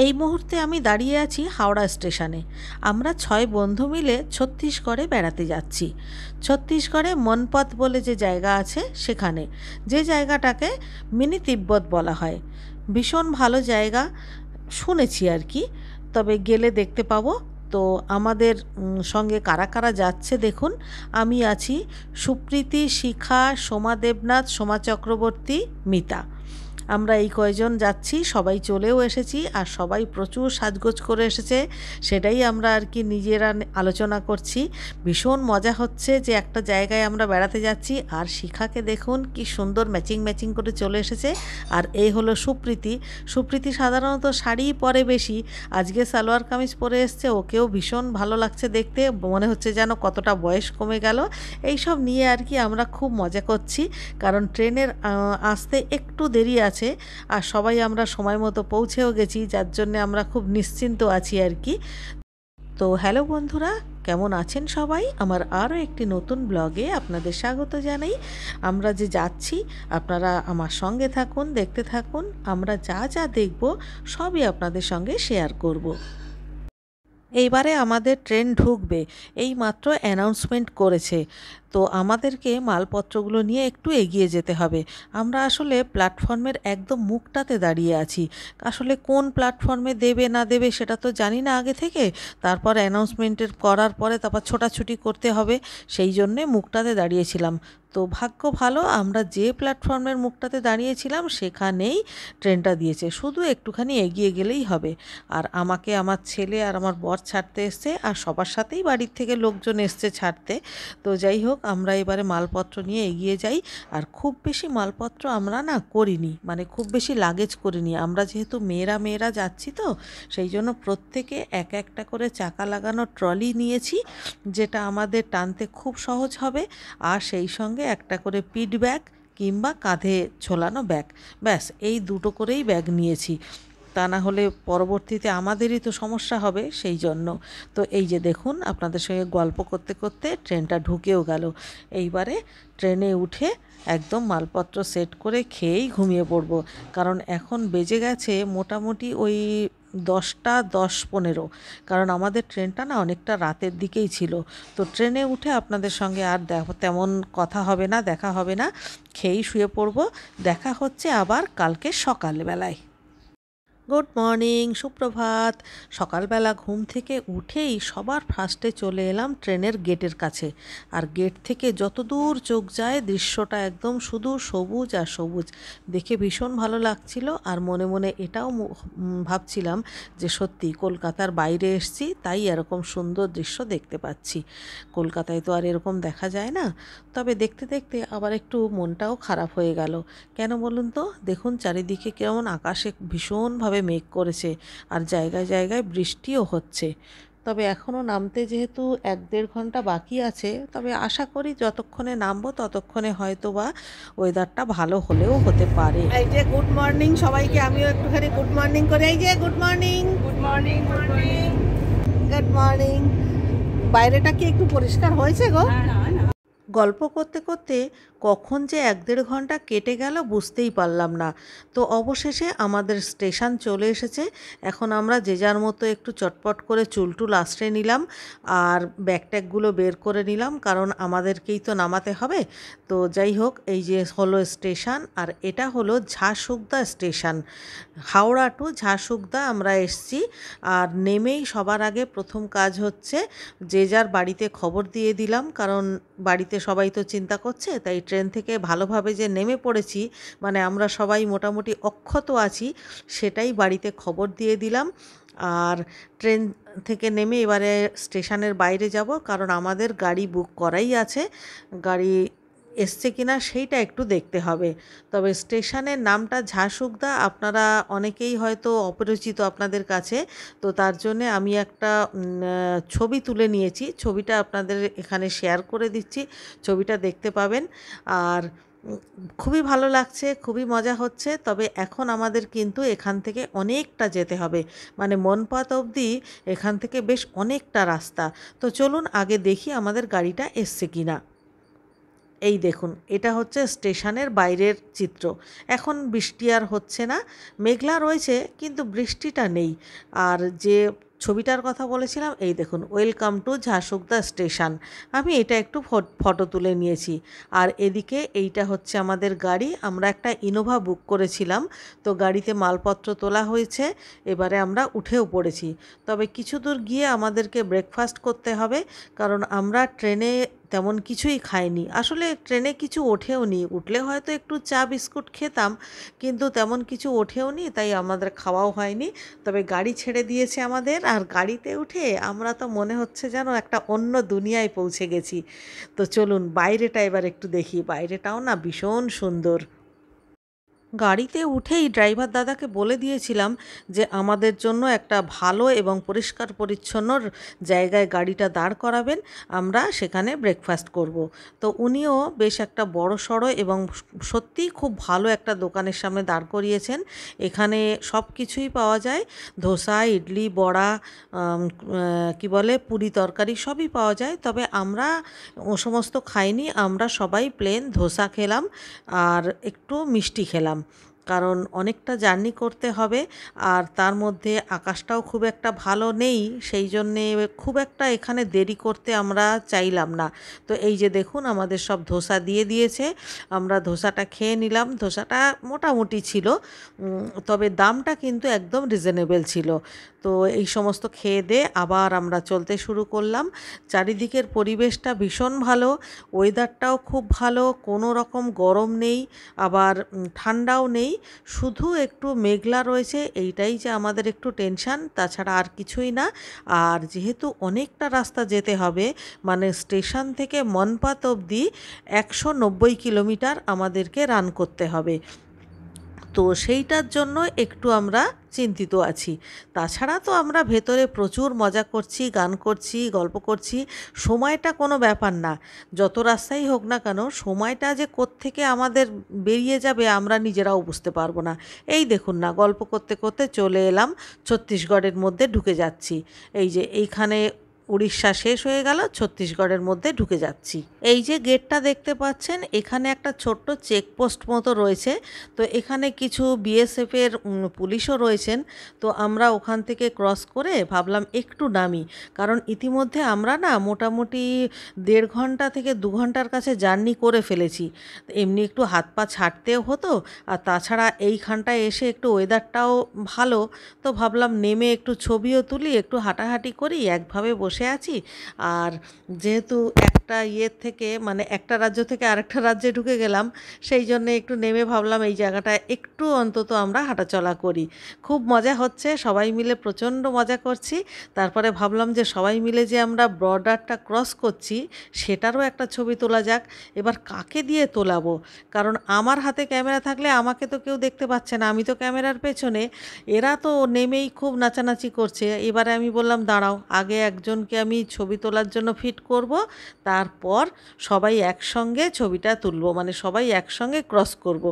এই মুহূর্তে আমি দাঁড়িয়ে আছি হাওড়া স্টেশনে। আমরা 6 বন্ধু মিলে ছত্তিশগড়ে বেড়াতে যাচ্ছি। ছত্তিশগড়ে মনপত বলে যে জায়গা আছে সেখানে, যে জায়গাটাকে মিনি তিব্বত বলা হয়। ভীষণ ভালো জায়গা শুনেছি আর কি, তবে গেলে দেখতে পাবো। তো আমাদের সঙ্গে কারা কারা যাচ্ছে দেখুন। আমি আছি সুপ্রীতি, শিখা, সোমা দেবনাথ, সোমা চক্রবর্তী, মিতা। আমরা এই কয়জন যাচ্ছি, সবাই চলেও এসেছি আর সবাই প্রচুর সাজগোজ করে এসেছে। সেটাই আমরা আর কি নিজেরা আলোচনা করছি। ভীষণ মজা হচ্ছে যে একটা জায়গায় আমরা বেড়াতে যাচ্ছি। আর শিখাকে দেখুন কি সুন্দর ম্যাচিং ম্যাচিং করে চলে এসেছে। আর এই হলো সুপ্রীতি। সুপ্রীতি সাধারণত শাড়ি পরে বেশি, আজকে সালোয়ার কামিজ পরে এসছে। ওকেও ভীষণ ভালো লাগছে দেখতে, মনে হচ্ছে যেন কতটা বয়স কমে গেল। এই সব নিয়ে আর কি আমরা খুব মজা করছি, কারণ ট্রেনের আসতে একটু দেরি আছে। আর সবাই আমরা সময় মতো পৌঁছেও গেছি, যার জন্য আমরা খুব নিশ্চিন্ত আছি আর কি। তো হ্যালো বন্ধুরা, কেমন আছেন সবাই? আমার আরও একটি নতুন ব্লগে আপনাদের স্বাগত জানাই। আমরা যে যাচ্ছি আপনারা আমার সঙ্গে থাকুন, দেখতে থাকুন। আমরা যা যা দেখব সবই আপনাদের সঙ্গে শেয়ার করব। এইবারে আমাদের ট্রেন ঢুকবে, এই মাত্র অ্যানাউন্সমেন্ট করেছে। তো আমাদেরকে মালপত্রগুলো নিয়ে একটু এগিয়ে যেতে হবে। আমরা আসলে প্ল্যাটফর্মের একদম মুখটাতে দাঁড়িয়ে আছি। আসলে কোন প্ল্যাটফর্মে দেবে না দেবে সেটা তো জানি না আগে থেকে। তারপর অ্যানাউন্সমেন্টের করার পরে তারপর ছোটাছুটি করতে হবে, সেই জন্যে মুখটাতে দাঁড়িয়েছিলাম। তো ভাগ্য ভালো, আমরা যে প্ল্যাটফর্মের মুখটাতে দাঁড়িয়েছিলাম সেখানেই ট্রেনটা দিয়েছে, শুধু একটুখানি এগিয়ে গেলেই হবে। আর আমাকে আমার ছেলে আর আমার বর ছাড়তে এসছে, আর সবার সাথেই বাড়ির থেকে লোকজন এসছে ছাড়তে। তো যাই হোক, আমরা এবারে মালপত্র নিয়ে এগিয়ে যাই। আর খুব বেশি মালপত্র আমরা না করিনি, মানে খুব বেশি লাগেজ করিনি। আমরা যেহেতু মেয়েরা মেয়েরা যাচ্ছি, তো সেই জন্য প্রত্যেকে এক একটা করে চাকা লাগানো ট্রলি নিয়েছি, যেটা আমাদের টানতে খুব সহজ হবে। আর সেই সঙ্গে একটা করে পিঠ ব্যাগ কিংবা কাঁধে ঝোলানো ব্যাগ, ব্যাস এই দুটো করেই ব্যাগ নিয়েছি। তা না হলে পরবর্তীতে আমাদেরই তো সমস্যা হবে, সেই জন্য। তো এই যে দেখুন, আপনাদের সঙ্গে গল্প করতে করতে ট্রেনটা ঢুকেও গেল। এইবারে ট্রেনে উঠে একদম মালপত্র সেট করে খেয়েই ঘুমিয়ে পড়ব, কারণ এখন বেজে গেছে মোটামুটি ওই 10টা 10-15। কারণ আমাদের ট্রেনটা না অনেকটা রাতের দিকেই ছিল। তো ট্রেনে উঠে আপনাদের সঙ্গে আর তেমন কথা হবে না, দেখা হবে না, খেয়েই শুয়ে পড়ব। দেখা হচ্ছে আবার কালকে সকালবেলায়। গুড মর্নিং, সুপ্রভাত। সকালবেলা ঘুম থেকে উঠেই সবার ফার্স্টে চলে এলাম ট্রেনের গেটের কাছে। আর গেট থেকে যত দূর চোখ যায় দৃশ্যটা একদম শুধু সবুজ আর সবুজ, দেখে ভীষণ ভালো লাগছিল। আর মনে মনে এটাও ভাবছিলাম যে সত্যি কলকাতার বাইরে এসেছি, তাই এরকম সুন্দর দৃশ্য দেখতে পাচ্ছি। কলকাতায় তো আর এরকম দেখা যায় না। তবে দেখতে দেখতে আবার একটু মনটাও খারাপ হয়ে গেল। কেন বলুন তো? দেখুন চারিদিকে কেমন আকাশে ভীষণভাবে মেঘ করেছে, আর জায়গায় জায়গায় বৃষ্টিও হচ্ছে। তবে এখনও নামতে যেহেতু 1-1.5 ঘন্টা বাকি আছে, তবে আশা করি যতক্ষণে নামবো ততক্ষণে হয়তো বা ওয়েদারটা ভালো হলেও হতে পারে। এই যে গুড মর্নিং সবাইকে, আমিও একটুখানি গুড মর্নিং করে। এই যে good morning, good morning, good morning, good morning. বাইরেটা কি একটু পরিষ্কার হয়েছে গো? গল্প করতে করতে কখন যে 1-1.5 ঘন্টা কেটে গেল বুঝতেই পারলাম না। তো অবশেষে আমাদের স্টেশন চলে এসেছে। এখন আমরা যে যার মতো একটু চটপট করে চুলটুল আঁচড়ে নিলাম, আর ব্যাগ ট্যাগগুলো বের করে নিলাম, কারণ আমাদেরকেই তো নামাতে হবে। তো যাই হোক, এই যে হলো স্টেশন, আর এটা হলো ঝাড়শুগদা স্টেশন। হাওড়া টু ঝাড়শুগদা আমরা এসছি। আর নেমেই সবার আগে প্রথম কাজ হচ্ছে যে যার বাড়িতে খবর দিয়ে দিলাম, কারণ বাড়িতে সবাই তো চিন্তা করছে। তাই ট্রেন থেকে ভালোভাবে যে নেমে পড়েছি, মানে আমরা সবাই মোটামুটি অক্ষত আছি, সেটাই বাড়িতে খবর দিয়ে দিলাম। আর ট্রেন থেকে নেমে এবারে স্টেশনের বাইরে যাব, কারণ আমাদের গাড়ি বুক করাই আছে। গাড়ি এসছে কিনা সেইটা একটু দেখতে হবে। তবে স্টেশনের নামটা ঝাড়শুগদা, আপনারা অনেকেই হয়তো অপরিচিত আপনাদের কাছে। তো তার জন্যে আমি একটা ছবি তুলে নিয়েছি, ছবিটা আপনাদের এখানে শেয়ার করে দিচ্ছি, ছবিটা দেখতে পাবেন। আর খুবই ভালো লাগছে, খুবই মজা হচ্ছে। তবে এখন আমাদের কিন্তু এখান থেকে অনেকটা যেতে হবে, মানে মনপত অবধি এখান থেকে বেশ অনেকটা রাস্তা। তো চলুন আগে দেখি আমাদের গাড়িটা এসছে কিনা। এই দেখুন, এটা হচ্ছে স্টেশনের বাইরের চিত্র। এখন বৃষ্টি আর হচ্ছে না, মেঘলা রয়েছে কিন্তু বৃষ্টিটা নেই। আর যে ছবিটার কথা বলেছিলাম, এই দেখুন, ওয়েলকাম টু ঝাড়শুগদা স্টেশন। আমি এটা একটু ফটো তুলে নিয়েছি। আর এদিকে এইটা হচ্ছে আমাদের গাড়ি, আমরা একটা ইনোভা বুক করেছিলাম, তো গাড়িতে মালপত্র তোলা হয়েছে, এবারে আমরা উঠেও পড়েছি। তবে কিছু দূর গিয়ে আমাদেরকে ব্রেকফাস্ট করতে হবে, কারণ আমরা ট্রেনে তেমন কিছুই খাইনি। আসলে ট্রেনে কিছু ওঠেও নি, উঠলে হয়তো একটু চা বিস্কুট খেতাম, কিন্তু তেমন কিছু ওঠেও নি, তাই আমাদের খাওয়াও হয়নি। তবে গাড়ি ছেড়ে দিয়েছে আমাদের, আর গাড়িতে উঠে আমরা তো মনে হচ্ছে যেন একটা অন্য দুনিয়ায় পৌঁছে গেছি। তো চলুন বাইরেটা এবার একটু দেখি, বাইরেটাও না ভীষণ সুন্দর। গাড়িতে উঠেই ড্রাইভার দাদাকে বলে দিয়েছিলাম যে আমাদের জন্য একটা ভালো এবং পরিষ্কার পরিচ্ছন্ন জায়গায় গাড়িটা দাঁড় করাবেন, আমরা সেখানে ব্রেকফাস্ট করব। তো উনিও বেশ একটা বড়সড় এবং সত্যিই খুব ভালো একটা দোকানের সামনে দাঁড় করিয়েছেন। এখানে সব কিছুই পাওয়া যায়, ধোসা, ইডলি, বড়া, কি বলে, পুরি তরকারি সবই পাওয়া যায়। তবে আমরা ও সমস্ত খাইনি, আমরা সবাই প্লেন ধোসা খেলাম আর একটু মিষ্টি খেলাম, কারণ অনেকটা জার্নি করতে হবে। আর তার মধ্যে আকাশটাও খুব একটা ভালো নেই, সেই জন্যে খুব একটা এখানে দেরি করতে আমরা চাইলাম না। তো এই যে দেখুন, আমাদের সব ধোসা দিয়ে দিয়েছে, আমরা ধোসাটা খেয়ে নিলাম। ধোসাটা মোটামুটি ছিল, তবে দামটা কিন্তু একদম রিজনেবল ছিল। তো এই সমস্ত খেয়ে দিয়ে আবার আমরা চলতে শুরু করলাম। চারিদিকের পরিবেশটা ভীষণ ভালো, ওয়েদারটাও খুব ভালো, কোনো রকম গরম নেই, আবার ঠান্ডাও নেই, শুধু একটু মেঘলা রয়েছে, এইটাই যে আমাদের একটু টেনশান, তাছাড়া আর কিছুই না। আর যেহেতু অনেকটা রাস্তা যেতে হবে, মানে স্টেশন থেকে মনপাত অবধি 190 কিলোমিটার আমাদেরকে রান করতে হবে, তো সেইটার জন্য একটু আমরা চিন্তিত আছি। তাছাড়া তো আমরা ভেতরে প্রচুর মজা করছি, গান করছি, গল্প করছি, সময়টা কোনো ব্যাপার না। যত রাস্তাই হোক না কেন, সময়টা যে কোত্থেকে আমাদের বেরিয়ে যাবে আমরা নিজেরাও বুঝতে পারবো না। এই দেখুন না, গল্প করতে করতে চলে এলাম ছত্তিশগড়ের মধ্যে, ঢুকে যাচ্ছি। এই যে এইখানে উড়িষ্যা শেষ হয়ে গেল, ছত্তিশগড়ের মধ্যে ঢুকে যাচ্ছি। এই যে গেটটা দেখতে পাচ্ছেন, এখানে একটা ছোট্ট চেকপোস্ট মতো রয়েছে, তো এখানে কিছু বিএসএফের পুলিশও রয়েছেন। তো আমরা ওখান থেকে ক্রস করে ভাবলাম একটু নামি, কারণ ইতিমধ্যে আমরা না মোটামুটি 1.5 ঘন্টা থেকে 2 ঘন্টার কাছে জার্নি করে ফেলেছি। এমনি একটু হাত পা ছাড়তেও হতো, আর তাছাড়া এইখানটায় এসে একটু ওয়েদারটাও ভালো, তো ভাবলাম নেমে একটু ছবিও তুলি, একটু হাঁটাহাঁটি করি, একভাবে বসে আছি। আর যেহেতু একটা ইয়ের থেকে, মানে একটা রাজ্য থেকে আরেকটা রাজ্যে ঢুকে গেলাম, সেই জন্যে একটু নেমে ভাবলাম এই জায়গাটায় একটু অন্তত আমরা হাঁটাচলা করি। খুব মজা হচ্ছে, সবাই মিলে প্রচণ্ড মজা করছি। তারপরে ভাবলাম যে সবাই মিলে যে আমরা বর্ডারটা ক্রস করছি, সেটারও একটা ছবি তোলা যাক। এবার কাকে দিয়ে তোলাবো, কারণ আমার হাতে ক্যামেরা থাকলে আমাকে তো কেউ দেখতে পাচ্ছে না, আমি তো ক্যামেরার পেছনে, এরা তো নেমেই খুব নাচানাচি করছে। এবারে আমি বললাম দাঁড়াও, আগে একজনকে আমি ছবি তোলার জন্য ফিট করব, তারপর সবাই একসঙ্গে ছবিটা তুলবো, মানে সবাই একসঙ্গে ক্রস করব।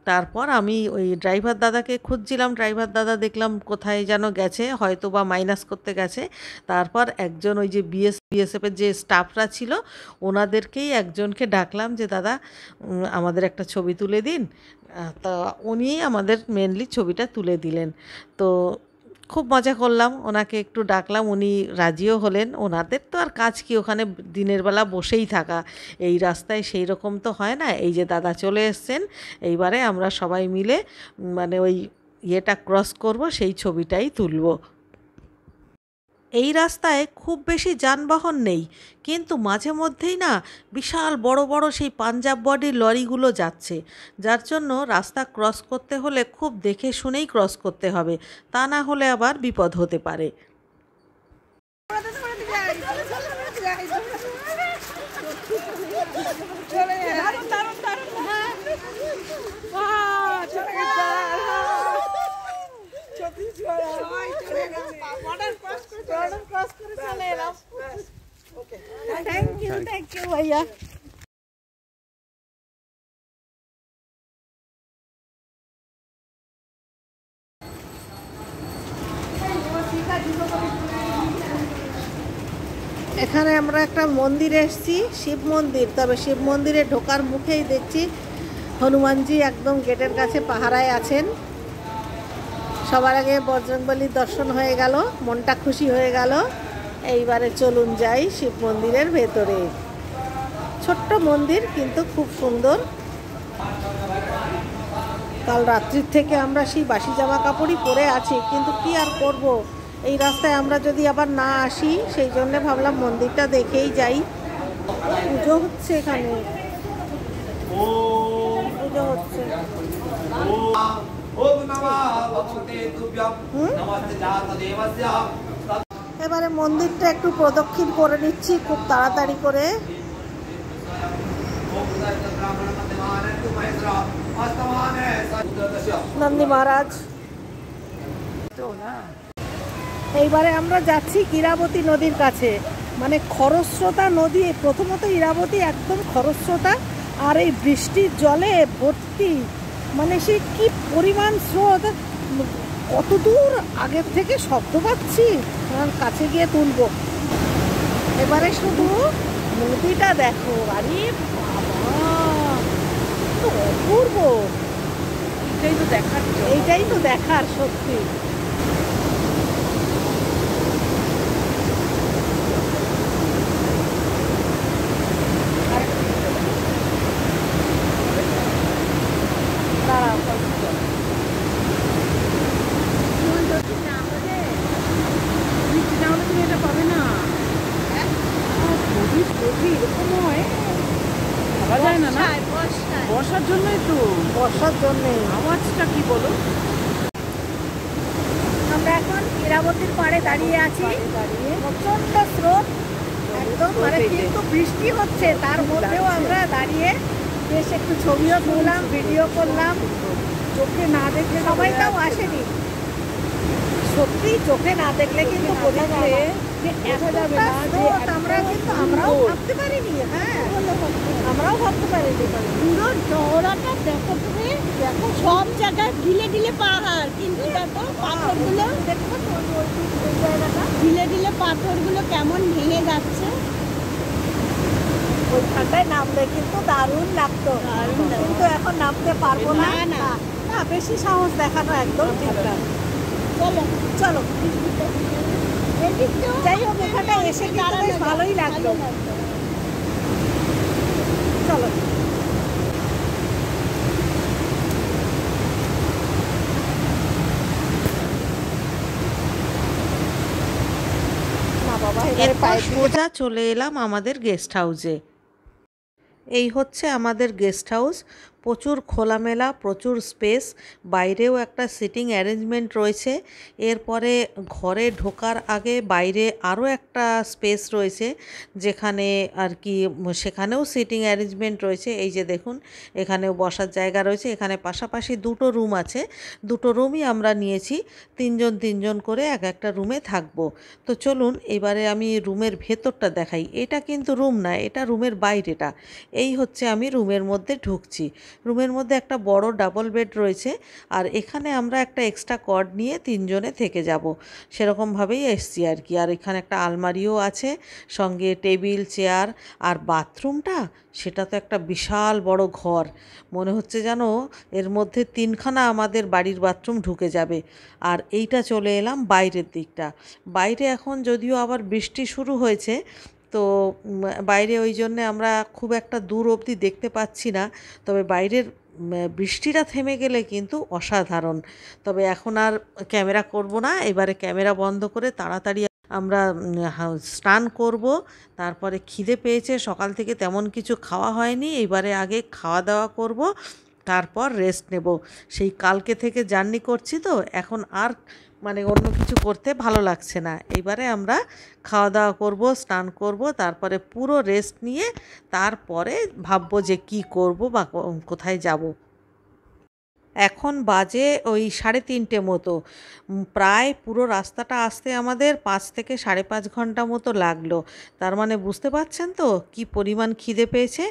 তারপর আমি ওই ড্রাইভার দাদাকে খুঁজছিলাম, ড্রাইভার দাদা দেখলাম কোথায় যেন গেছে, হয়তো বা মাইনাস করতে গেছে। তারপর একজন ওই যে বিএসএফের যে স্টাফরা ছিল, ওনাদেরকেই একজনকে ডাকলাম যে দাদা আমাদের একটা ছবি তুলে দিন। তা উনি আমাদের মেনলি ছবিটা তুলে দিলেন। তো খুব মজা করলাম, ওনাকে একটু ডাকলাম, উনি রাজিও হলেন। ওনাদের তো আর কাজ কি ওখানে দিনের বেলা বসেই থাকা, এই রাস্তায় সেই রকম তো হয় না। এই যে দাদা চলে এসছেন, এইবারে আমরা সবাই মিলে মানে ওই ইয়েটা ক্রস করব, সেই ছবিটাই তুলব। এই রাস্তায় খুব বেশি যানবাহন নেই, কিন্তু মাঝে মধ্যেই না বিশাল বড় বড় সেই পাঞ্জাব বডির লরিগুলো যাচ্ছে, যার জন্য রাস্তা ক্রস করতে হলে খুব দেখে শুনেই ক্রস করতে হবে, তা না হলে আবার বিপদ হতে পারে। থ্যাংক ইউ ভাইয়া। এখানে আমরা একটা মন্দিরে এসেছি, শিব মন্দির। তবে শিব মন্দিরে ঢোকার মুখেই দেখছি হনুমানজি একদম গেটের কাছে পাহারায় আছেন। সবার আগে বজরংবলীর দর্শন হয়ে গেল, মনটা খুশি হয়ে গেল। এইবারে চলুন যাই শিব মন্দিরের ভেতরে। ছোট্ট মন্দির কিন্তু খুব সুন্দর। কাল রাত্রির থেকে আমরা সেই বাসি জামা কাপড়ই পরে আছি, কিন্তু কি আর করব, এই রাস্তায় আমরা যদি আবার না আসি, সেই জন্যে ভাবলাম মন্দিরটা দেখেই যাই। পুজো হচ্ছে এখানে, পুজো হচ্ছে। এবারে মন্দিরটা একটু প্রদক্ষিণ করে নিচ্ছি খুব তাড়াতাড়ি করে। নন্দী মহারাজ। এইবারে আমরা যাচ্ছি ইরাবতী নদীর কাছে, মানে খরস্রোতা নদী। প্রথমত ইরাবতী একদম খরস্রোতা, আর এই বৃষ্টির জলে ভর্তি, মানে সে কি পরিমাণ স্রোত। কত দূর আগের থেকে শব্দ পাচ্ছি, কাছে গিয়ে তুলবো। এবারে শুধু নদীটা দেখো, আরে বাবা অপূর্ব। এইটাই তো দেখার সত্যি। বর্ষার জন্যই তো, বর্ষার জন্যে আওয়াজটা কি বলো। আমরা এখন ইরাবতীর পাড়ে দাঁড়িয়ে আছি, প্রচন্ড স্রোত একদম, মানে কিন্তু বৃষ্টি হচ্ছে, তার মধ্যেও আমরা দাঁড়িয়ে বেশ একটু ছবিও তুললাম, ভিডিও করলাম। চোখে না দেখলে সবাই তাও আসেনি, সত্যি চোখে না দেখলে কিন্তু বোঝা যাবে আমরা কিন্তু আমরাও ভাবতে পারিনি। হ্যাঁ, আমরাও ভাবতে পারিনি। পুরো চওড়াটা দেখো তুমি, দেখো সব জায়গায় ঢিলে ঢিলে পাহাড়, কিন্তু দেখো পাথরগুলো, দেখো ঢিলে ঢিলে পাথরগুলো কেমন ভেঙে যাচ্ছে। ওইখানটায় নামলে কিন্তু দারুণ লাগতো, কিন্তু এখন নামতে পারবো না। না না, বেশি সাহস দেখানো একদম ঠিক না। চলো চলো যাই হোক, এখানটা এসে কিন্তু বেশ ভালোই লাগলো। চলো না বাবা, এরপর সোজা চলে এলাম আমাদের গেস্ট হাউসে। এই হচ্ছে আমাদের গেস্ট হাউস। প্রচুর খোলামেলা, প্রচুর স্পেস, বাইরেও একটা সিটিং অ্যারেঞ্জমেন্ট রয়েছে। এরপরে ঘরে ঢোকার আগে বাইরে আরও একটা স্পেস রয়েছে, যেখানে আর কি সেখানেও সিটিং অ্যারেঞ্জমেন্ট রয়েছে। এই যে দেখুন, এখানেও বসার জায়গা রয়েছে। এখানে পাশাপাশি দুটো রুম আছে, দুটো রুমই আমরা নিয়েছি, তিনজন করে এক একটা রুমে থাকবো। তো চলুন এবারে আমি রুমের ভেতরটা দেখাই। এটা কিন্তু রুম না, এটা রুমের বাইরেটা। এই হচ্ছে আমি রুমের মধ্যে ঢুকছি। রুমের মধ্যে একটা বড় ডাবল বেড রয়েছে, আর এখানে আমরা একটা এক্সট্রা কর্ড নিয়ে তিনজনে থেকে যাব, সেরকমভাবেই এসছি আর কি। আর এখানে একটা আলমারিও আছে, সঙ্গে টেবিল, চেয়ার, আর বাথরুমটা সেটা তো একটা বিশাল বড় ঘর। মনে হচ্ছে যেন এর মধ্যে তিনখানা আমাদের বাড়ির বাথরুম ঢুকে যাবে। আর এইটা চলে এলাম বাইরের দিকটা। বাইরে এখন যদিও আবার বৃষ্টি শুরু হয়েছে, তো বাইরে ওই জন্যে আমরা খুব একটা দূর অবধি দেখতে পাচ্ছি না। তবে বাইরের বৃষ্টিটা থেমে গেলে কিন্তু অসাধারণ। তবে এখন আর ক্যামেরা করব না, এবারে ক্যামেরা বন্ধ করে তাড়াতাড়ি আমরা স্নান করব। তারপরে খিদে পেয়েছে, সকাল থেকে তেমন কিছু খাওয়া হয়নি, এবারে আগে খাওয়া দাওয়া করব, তারপর রেস্ট নেব। সেই কালকে থেকে জার্নি করছি, তো এখন আর মানে অন্য কিছু করতে ভালো লাগছে না। এইবারে আমরা খাওয়া দাওয়া করব, স্নান করব, তারপরে পুরো রেস্ট নিয়ে তারপরে ভাববো যে কি করব বা কোথায় যাব। এখন বাজে ওই 3:30 মতো। প্রায় পুরো রাস্তাটা আসতে আমাদের 5 থেকে 5.5 ঘন্টা মতো লাগলো। তার মানে বুঝতে পারছেন তো কি পরিমাণ খিদে পেয়েছে।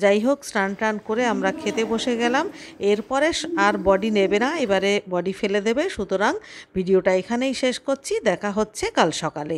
যাই হোক, স্নান টান করে আমরা খেতে বসে গেলাম। এরপরে আর বডি নেবে না, এবারে বডি ফেলে দেবে। সুতরাং ভিডিওটা এখানেই শেষ করছি, দেখা হচ্ছে কাল সকালে।